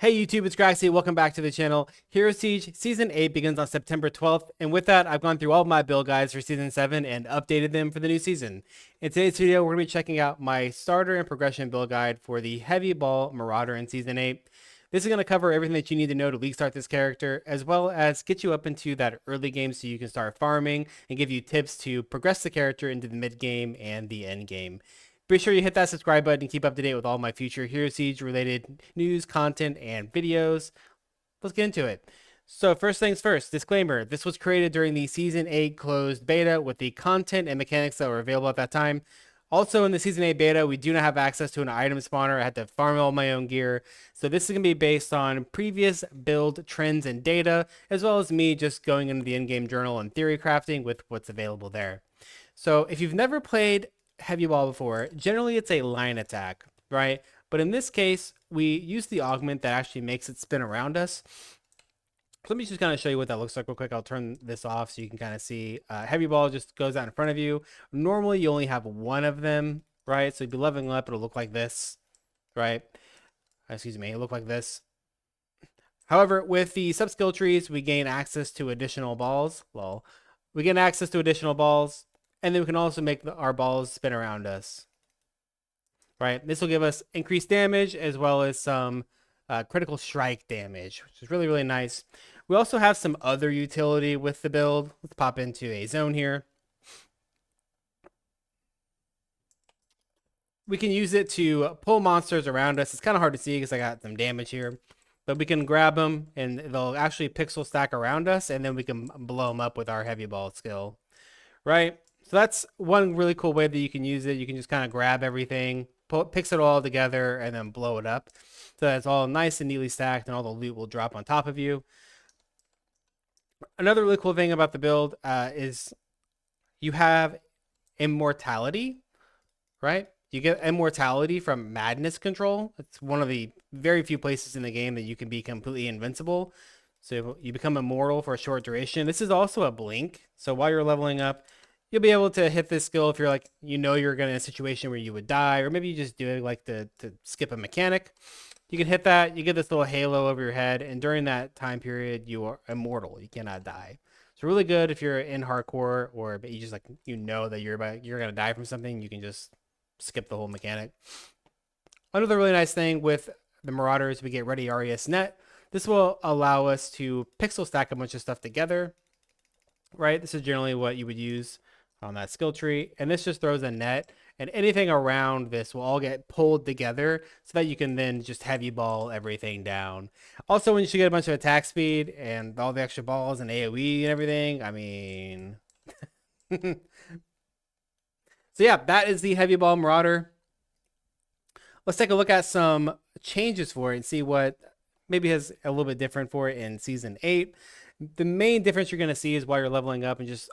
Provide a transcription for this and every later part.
Hey YouTube, it's Graxy. Welcome back to the channel. Hero Siege Season 8 begins on September 12th, and with that, I've gone through all of my build guides for Season 7 and updated them for the new season. In today's video, we're going to be checking out my starter and progression build guide for the Heavy Ball Marauder in Season 8. This is going to cover everything that you need to know to league start this character, as well as get you up into that early game so you can start farming and give you tips to progress the character into the mid game and the end game. Be sure you hit that subscribe button and keep up to date with all my future Hero Siege related news, content, and videos. Let's get into it. So first things first, disclaimer, this was created during the Season 8 closed beta with the content and mechanics that were available at that time. Also in the Season 8 beta, we do not have access to an item spawner. I had to farm all my own gear. So this is going to be based on previous build trends and data, as well as me just going into the in-game journal and theory crafting with what's available there. So if you've never played Heavy Ball before, generally it's a line attack, right? But in this case, we use the augment that actually makes it spin around us. Let me just kind of show you what that looks like real quick. I'll turn this off so you can kind of see. Heavy Ball just goes out in front of you. Normally, you only have one of them, right? So you'd be leveling up, it'll look like this, right? Excuse me, it'll look like this. However, with the sub-skill trees, we gain access to additional balls. Lol. We gain access to additional balls, and then we can also make our balls spin around us, right? This will give us increased damage as well as some critical strike damage, which is really, really nice. We also have some other utility with the build. Let's pop into a zone here. We can use it to pull monsters around us. It's kind of hard to see because I got some damage here. But we can grab them, and they'll actually pixel stack around us, and then we can blow them up with our Heavy Ball skill, right? So that's one really cool way that you can use it. You can just kind of grab everything, pix it all together, and then blow it up. So that's all nice and neatly stacked, and all the loot will drop on top of you. Another really cool thing about the build is you have immortality, right? You get immortality from madness control. It's one of the very few places in the game that you can be completely invincible. So you become immortal for a short duration. This is also a blink. So while you're leveling up, you'll be able to hit this skill if you're like, you're going to a situation where you would die, or maybe you just do it like to skip a mechanic. You can hit that, you get this little halo over your head, and during that time period, you are immortal. You cannot die. So really good if you're in hardcore, or you just like, that you're going to die from something, you can just skip the whole mechanic. Another really nice thing with the Marauders, we get Ready RES Net. This will allow us to pixel stack a bunch of stuff together, right? This is generally what you would use on that skill tree, and this just throws a net, and anything around this will all get pulled together so that you can then just Heavy Ball everything down. Also, when you should get a bunch of attack speed and all the extra balls and AoE and everything, I mean... So yeah, that is the Heavy Ball Marauder. Let's take a look at some changes for it and see what maybe has a little bit different for it in Season 8. The main difference you're going to see is while you're leveling up and just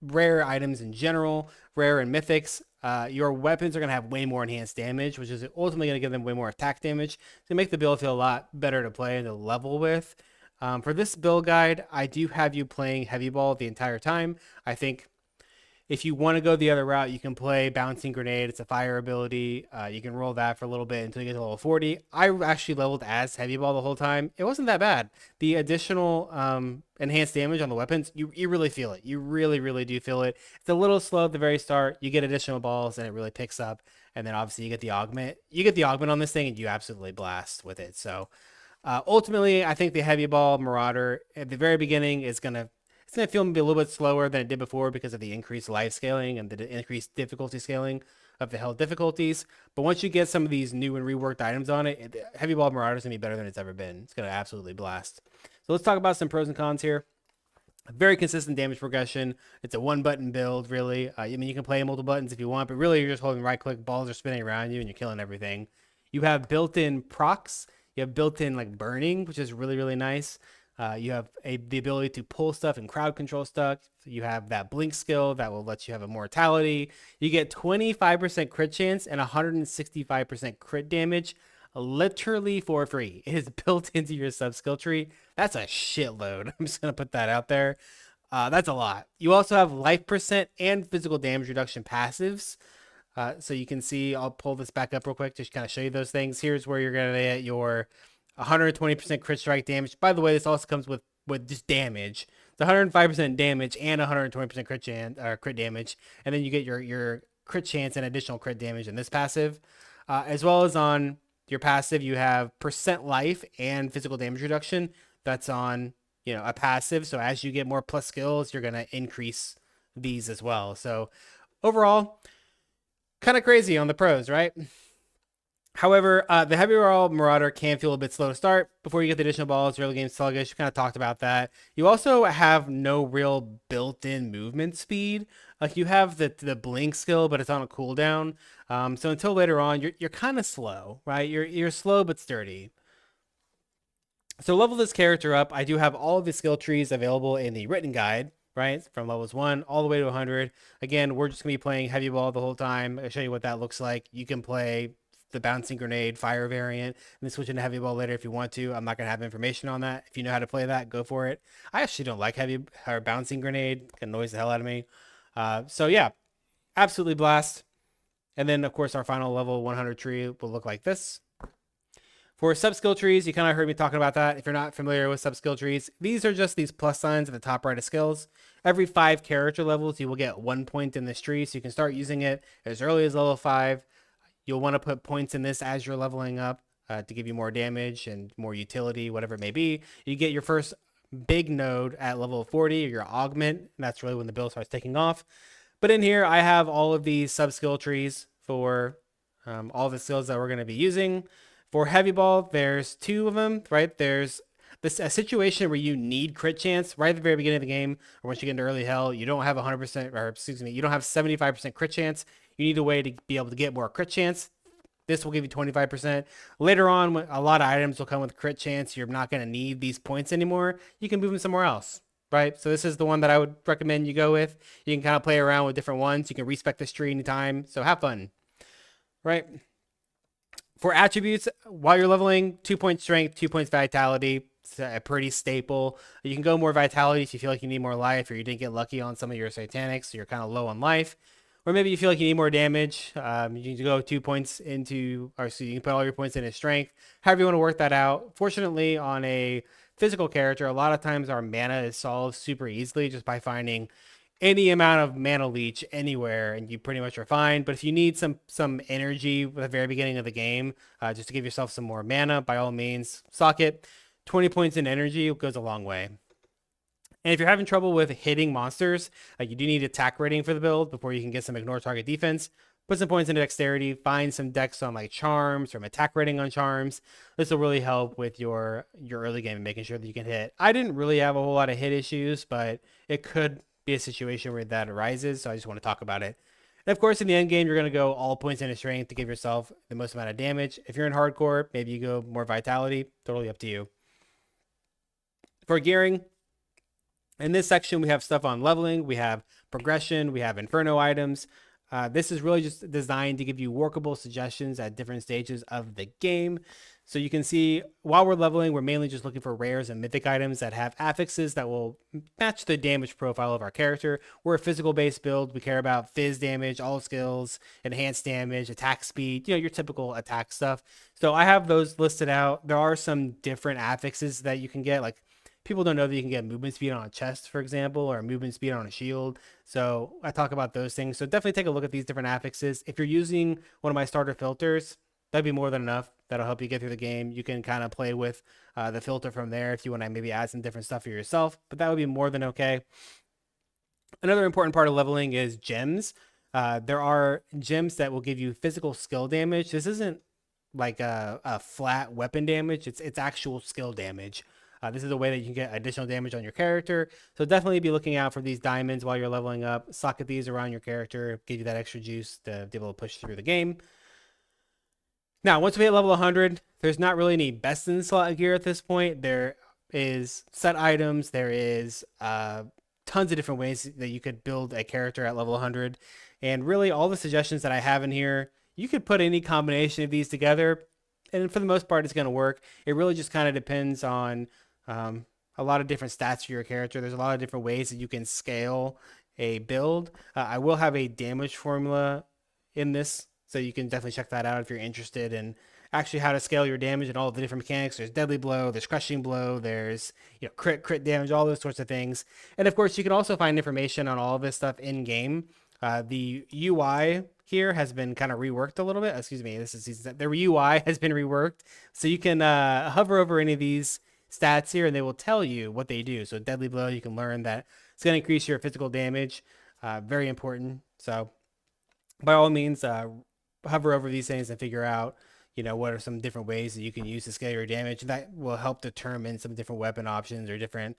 rare items in general, rare and mythics, your weapons are going to have way more enhanced damage, which is ultimately going to give them way more attack damage to make the build feel a lot better to play and to level with. For this build guide, I do have you playing Heavy Ball the entire time. I think if you want to go the other route, you can play Bouncing Grenade. It's a fire ability. You can roll that for a little bit until you get to level 40. I actually leveled as Heavy Ball the whole time. It wasn't that bad. The additional enhanced damage on the weapons, you really feel it. You really, really do feel it. It's a little slow at the very start. You get additional balls, and it really picks up. And then obviously you get the augment. You get the augment on this thing, and you absolutely blast with it. So ultimately, I think the Heavy Ball Marauder at the very beginning is going to feel maybe a little bit slower than it did before because of the increased life scaling and the increased difficulty scaling of the hell difficulties. But once you get some of these new and reworked items on it, Heavy Ball Marauder is going to be better than it's ever been. It's going to absolutely blast. So let's talk about some pros and cons here. Very consistent damage progression. It's a one-button build, really. I mean, you can play multiple buttons if you want, but really you're just holding right-click, balls are spinning around you, and you're killing everything. You have built-in procs. You have built-in like burning, which is really, really nice. You have the ability to pull stuff and crowd control stuff. You have that blink skill that will let you have immortality. You get 25% crit chance and 165% crit damage literally for free. It is built into your sub skill tree. That's a shitload. I'm just going to put that out there. That's a lot. You also have life percent and physical damage reduction passives. So you can see, I'll pull this back up real quick to kind of show you those things. Here's where you're going to get your 120% crit strike damage. By the way, this also comes with just damage. It's 105% damage and 120% crit damage, and then you get your crit chance and additional crit damage in this passive, as well as on your passive you have percent life and physical damage reduction. That's on a passive. So as you get more plus skills, you're gonna increase these as well. So overall, kind of crazy on the pros, right? However, the heavy roll Marauder can feel a bit slow to start. Before you get the additional balls, early game sluggish. We kind of talked about that. You also have no real built-in movement speed. Like you have the blink skill, but it's on a cooldown. So until later on, you're kind of slow, right? You're slow but sturdy. So level this character up. I do have all of the skill trees available in the written guide, right? From levels 1 all the way to 100. Again, we're just going to be playing heavy ball the whole time. I'll show you what that looks like. You can play the bouncing grenade fire variant and then switch into heavy ball later if you want to. I'm not going to have information on that. If you know how to play that, go for it. I actually don't like heavy or bouncing grenade. It annoys the hell out of me. So yeah, absolutely blast. And then of course our final level 100 tree will look like this. For sub-skill trees, you kind of heard me talking about that. If you're not familiar with sub-skill trees, these are just these plus signs at the top right of skills. Every 5 character levels, you will get 1 point in this tree, so you can start using it as early as level 5. You'll want to put points in this as you're leveling up to give you more damage and more utility, whatever it may be. You get your first big node at level 40, or your augment, and that's really when the build starts taking off. But in here, I have all of these sub-skill trees for all the skills that we're going to be using. For heavy ball, there's 2 of them, right? There's a situation where you need crit chance right at the very beginning of the game, or once you get into early hell, you don't have 100%, or excuse me, you don't have 75% crit chance. You need a way to be able to get more crit chance. This will give you 25%. Later on, a lot of items will come with crit chance. You're not going to need these points anymore. You can move them somewhere else, right? So this is the one that I would recommend you go with. You can kind of play around with different ones. You can respec this tree anytime. So have fun, right? For attributes, while you're leveling, 2 points strength, 2 points vitality. It's a pretty staple. You can go more vitality if you feel like you need more life, or you didn't get lucky on some of your satanics, so you're kind of low on life. Or maybe you feel like you need more damage. You need to go 2 points into, or so you can put all your points into strength. However you want to work that out. Fortunately, on a physical character, a lot of times our mana is solved super easily just by finding any amount of mana leech anywhere, and you pretty much are fine. But if you need some energy at the very beginning of the game, just to give yourself some more mana, by all means, sock it. 20 points in energy goes a long way. And if you're having trouble with hitting monsters, you do need attack rating for the build before you can get some ignore target defense. Put some points into dexterity, find some dex on like charms or attack rating on charms. This will really help with your early game and making sure that you can hit. I didn't really have a whole lot of hit issues, but it could be a situation where that arises, so I just want to talk about it. And of course, in the end game, you're going to go all points into strength to give yourself the most amount of damage. If you're in hardcore, maybe you go more vitality. Totally up to you. For gearing, in this section, we have stuff on leveling, we have progression, we have Inferno items. This is really just designed to give you workable suggestions at different stages of the game. So you can see while we're leveling, we're mainly just looking for rares and mythic items that have affixes that will match the damage profile of our character. We're a physical based build. We care about fizz damage, all skills, enhanced damage, attack speed, your typical attack stuff. So I have those listed out. There are some different affixes that you can get, like people don't know that you can get movement speed on a chest, for example, or movement speed on a shield. So I talk about those things. So definitely take a look at these different affixes. If you're using one of my starter filters, that'd be more than enough. That'll help you get through the game. You can kind of play with the filter from there if you want to maybe add some different stuff for yourself, but that would be more than okay. Another important part of leveling is gems. There are gems that will give you physical skill damage. This isn't like a flat weapon damage. It's actual skill damage. This is a way that you can get additional damage on your character. So definitely be looking out for these diamonds while you're leveling up. Socket these around your character, give you that extra juice to be able to push through the game. Now, once we hit level 100, there's not really any best in slot gear at this point. There is set items. There is tons of different ways that you could build a character at level 100. And really all the suggestions that I have in here, you could put any combination of these together. And for the most part, it's going to work. It really just kind of depends on a lot of different stats for your character. There's a lot of different ways that you can scale a build. I will have a damage formula in this, so you can definitely check that out if you're interested in actually how to scale your damage and all the different mechanics. There's deadly blow, there's crushing blow, there's crit damage, all those sorts of things. And of course, you can also find information on all of this stuff in game. The UI here has been kind of reworked a little bit. Excuse me, this is the UI has been reworked, so you can hover over any of these stats here, and they will tell you what they do. So deadly blow, you can learn that it's going to increase your physical damage. Very important. So by all means, hover over these things and figure out, what are some different ways that you can use to scale your damage. And that will help determine some different weapon options or different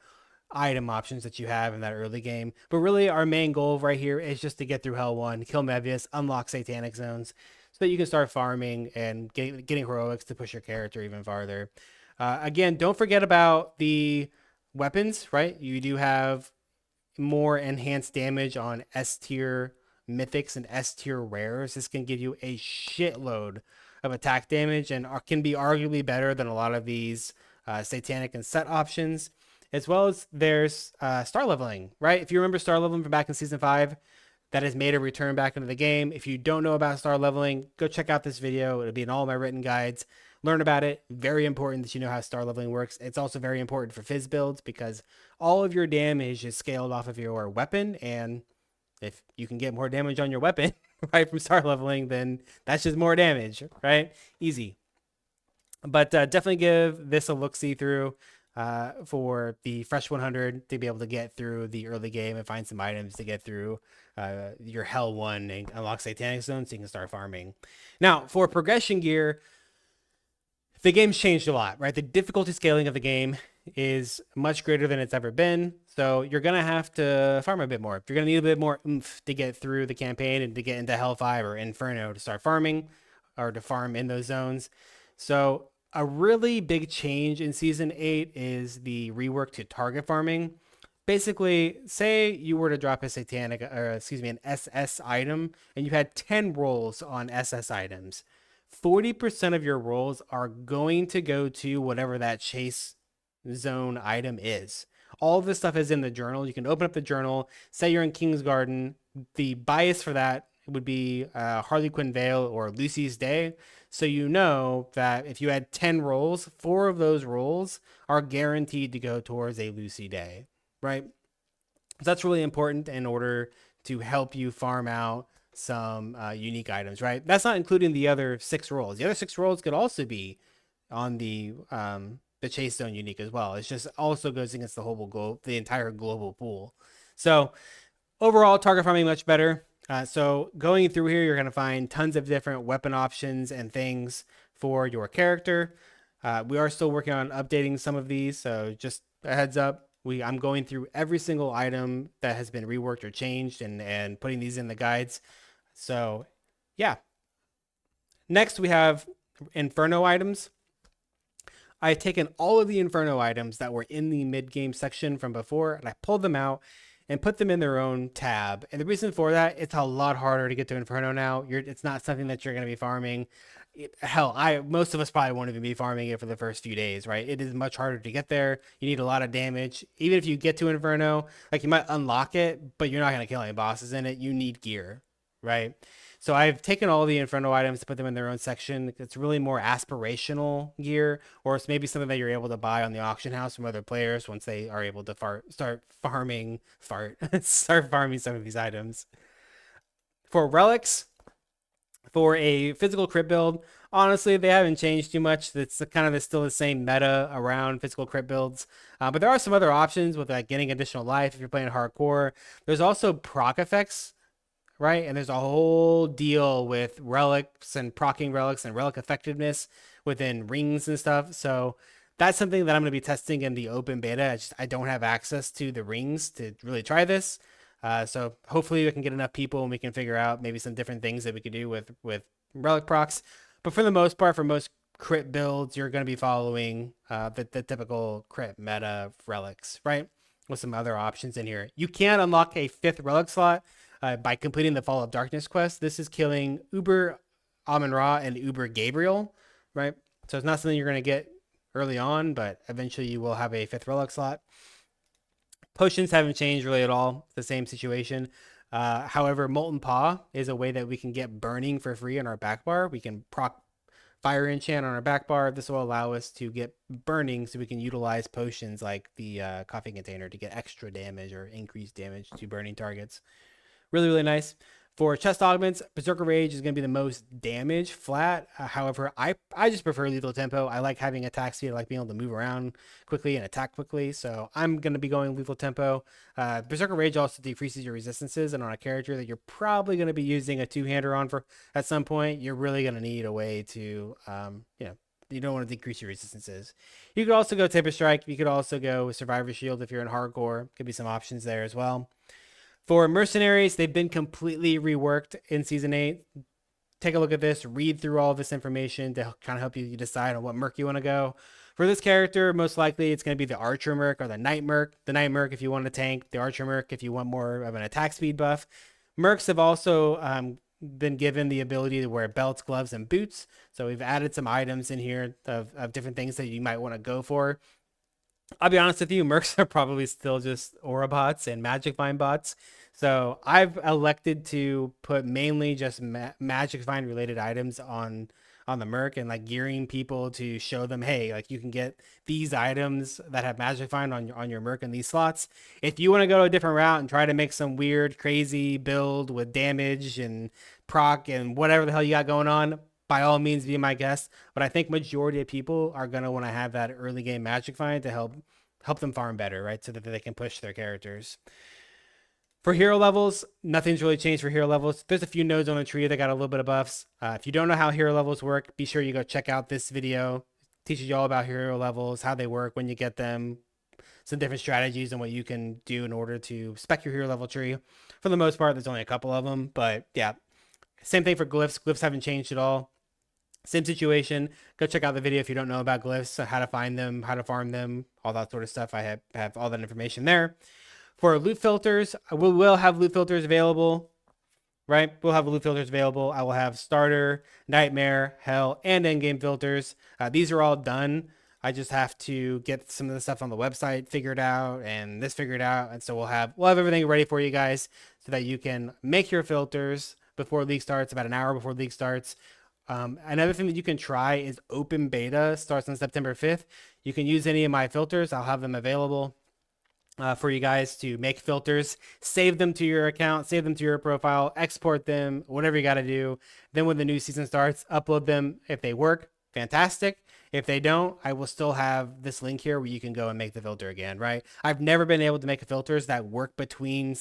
item options that you have in that early game. But really, our main goal right here is just to get through Hell 1, kill Mevius, unlock Satanic Zones, so that you can start farming and getting heroics to push your character even farther. Again, don't forget about the weapons, right? You do have more enhanced damage on S tier mythics and S tier rares. This can give you a shitload of attack damage and can be arguably better than a lot of these satanic and set options. As well as there's star leveling, right? If you remember star leveling from back in season 5, that has made a return back into the game. If you don't know about star leveling, go check out this video. It'll be in all my written guides. Learn about it. Very important that you know how star leveling works. It's also very important for fizz builds because all of your damage is scaled off of your weapon, and if you can get more damage on your weapon right from star leveling, then that's just more damage, right? Easy. But definitely give this a look-see through for the Fresh 100 to be able to get through the early game and find some items to get through your Hell 1 and unlock Satanic Zones so you can start farming. Now, for progression gear, the game's changed a lot, right? The difficulty scaling of the game is much greater than it's ever been. So you're going to have to farm a bit more. You're going to need a bit more oomph to get through the campaign and to get into Hell 5 or Inferno to start farming or to farm in those zones. So a really big change in Season 8 is the rework to target farming. Basically, say you were to drop a satanic, or excuse me, an SS item, and you had 10 rolls on SS items. 40% of your rolls are going to go to whatever that chase zone item is. All of this stuff is in the journal. You can open up the journal. Say you're in King's Garden. The bias for that would be Harley Quinn Vale or Lucy's Day. So you know that if you had 10 rolls, 4 of those rolls are guaranteed to go towards a Lucy Day, right? So that's really important in order to help you farm out some unique items, right? That's not including the other 6 rolls. The other 6 rolls could also be on the chase zone unique as well. It's just also goes against the entire global pool. So overall, target farming much better. So going through here, you're going to find tons of different weapon options and things for your character. We are still working on updating some of these, so just a heads up. I'm going through every single item that has been reworked or changed and putting these in the guides. So yeah. Next, we have Inferno items. I've taken all of the Inferno items that were in the mid-game section from before, and I pulled them out and put them in their own tab. And the reason for that, it's a lot harder to get to Inferno now. It's not something that you're going to be farming. Most of us probably won't even be farming it for the first few days, right? It is much harder to get there. You need a lot of damage. Even if you get to Inferno, like you might unlock it, but you're not going to kill any bosses in it. You need gear, right? So I've taken all the Inferno items to put them in their own section. It's really more aspirational gear, or it's maybe something that you're able to buy on the auction house from other players once they are able to start farming some of these items. For relics, for a physical crit build, honestly, they haven't changed too much. It's kind of still the same meta around physical crit builds. But there are some other options with like getting additional life if you're playing hardcore. There's also proc effects, right? And there's a whole deal with relics and proccing relics and relic effectiveness within rings and stuff. So that's something that I'm going to be testing in the open beta. I don't have access to the rings to really try this. So hopefully we can get enough people and we can figure out maybe some different things that we could do with relic procs. But for the most part, for most crit builds, you're going to be following the typical crit meta relics, right? With some other options in here. You can unlock a 5th relic slot by completing the Fall of Darkness quest. This is killing Uber Amun-Ra and Uber Gabriel, right? So it's not something you're going to get early on, but eventually you will have a 5th relic slot. Potions haven't changed really at all. It's the same situation. However, Molten Paw is a way that we can get burning for free on our back bar. We can proc fire enchant on our back bar. This will allow us to get burning so we can utilize potions like the coffee container to get extra damage or increased damage to burning targets. Really, really nice. For chest augments, Berserker Rage is going to be the most damage flat. However, I just prefer lethal tempo. I like having attack speed. I like being able to move around quickly and attack quickly. So I'm going to be going lethal tempo. Berserker Rage also decreases your resistances. And on a character that you're probably going to be using a two-hander on for at some point, you're really going to need a way to, you don't want to decrease your resistances. You could also go Taper Strike. You could also go Survivor Shield if you're in hardcore. Could be some options there as well. For Mercenaries, they've been completely reworked in Season 8. Take a look at this, read through all of this information to kind of help you decide on what merc you want to go. For this character, most likely it's going to be the Archer Merc or the Knight Merc. The Knight Merc if you want to tank, the Archer Merc if you want more of an attack speed buff. Mercs have also been given the ability to wear belts, gloves, and boots. So we've added some items in here of different things that you might want to go for. I'll be honest with you, mercs are probably still just aura bots and magic vine bots. So I've elected to put mainly just magic vine related items on the merc and like gearing people to show them, hey, like you can get these items that have magic vine on your merc in these slots. If you want to go a different route and try to make some weird, crazy build with damage and proc and whatever the hell you got going on, by all means be my guest, but I think majority of people are going to want to have that early game magic find to help them farm better, right? So that they can push their characters. For hero levels, nothing's really changed for hero levels. There's a few nodes on the tree that got a little bit of buffs. If you don't know how hero levels work, be sure you go check out this video. It teaches you all about hero levels, how they work, when you get them, some different strategies and what you can do in order to spec your hero level tree. For the most part, there's only a couple of them, but yeah. Same thing for glyphs. Glyphs haven't changed at all. Same situation. Go check out the video if you don't know about glyphs, how to find them, how to farm them, all that sort of stuff. I have all that information there. For loot filters, we will have loot filters available, right? We'll have loot filters available. I will have starter, nightmare, hell, and endgame filters. These are all done. I just have to get some of the stuff on the website figured out and this figured out. And so we'll have everything ready for you guys so that you can make your filters before league starts, about an hour before league starts. Another thing that you can try is open beta, starts on September 5th. You can use any of my filters. I'll have them available for you guys to make filters, save them to your account, save them to your profile, export them, whatever you got to do. Then when the new season starts, upload them. If they work, fantastic. If they don't, I will still have this link here where you can go and make the filter again, right? I've never been able to make filters that work between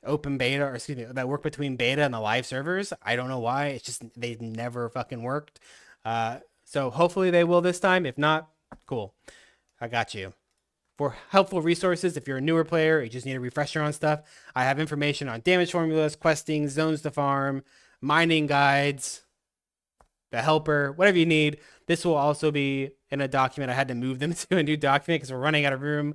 open beta, or excuse me, that work between beta and the live servers. I don't know why. It's just they've never fucking worked. So hopefully they will this time. If not, cool. I got you. For helpful resources, if you're a newer player, you just need a refresher on stuff, I have information on damage formulas, questing, zones to farm, mining guides, the helper, whatever you need. This will also be in a document. I had to move them to a new document because we're running out of room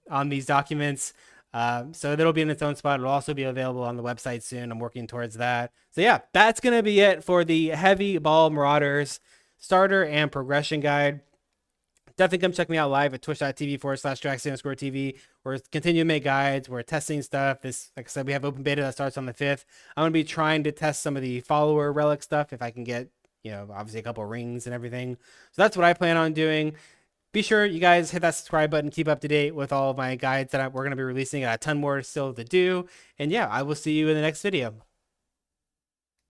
on these documents. So that'll be in its own spot. It'll also be available on the website soon. I'm working towards that. So yeah, that's going to be it for the Heavy Ball Marauders starter and progression guide. Definitely come check me out live at twitch.tv/Drax_TV. We're continuing to make guides. We're testing stuff. This, like I said, we have open beta that starts on the 5th. I'm going to be trying to test some of the follower relic stuff if I can get, obviously a couple rings and everything. So that's what I plan on doing. Be sure you guys hit that subscribe button. Keep up to date with all of my guides that we're going to be releasing. I got a ton more still to do. And yeah, I will see you in the next video.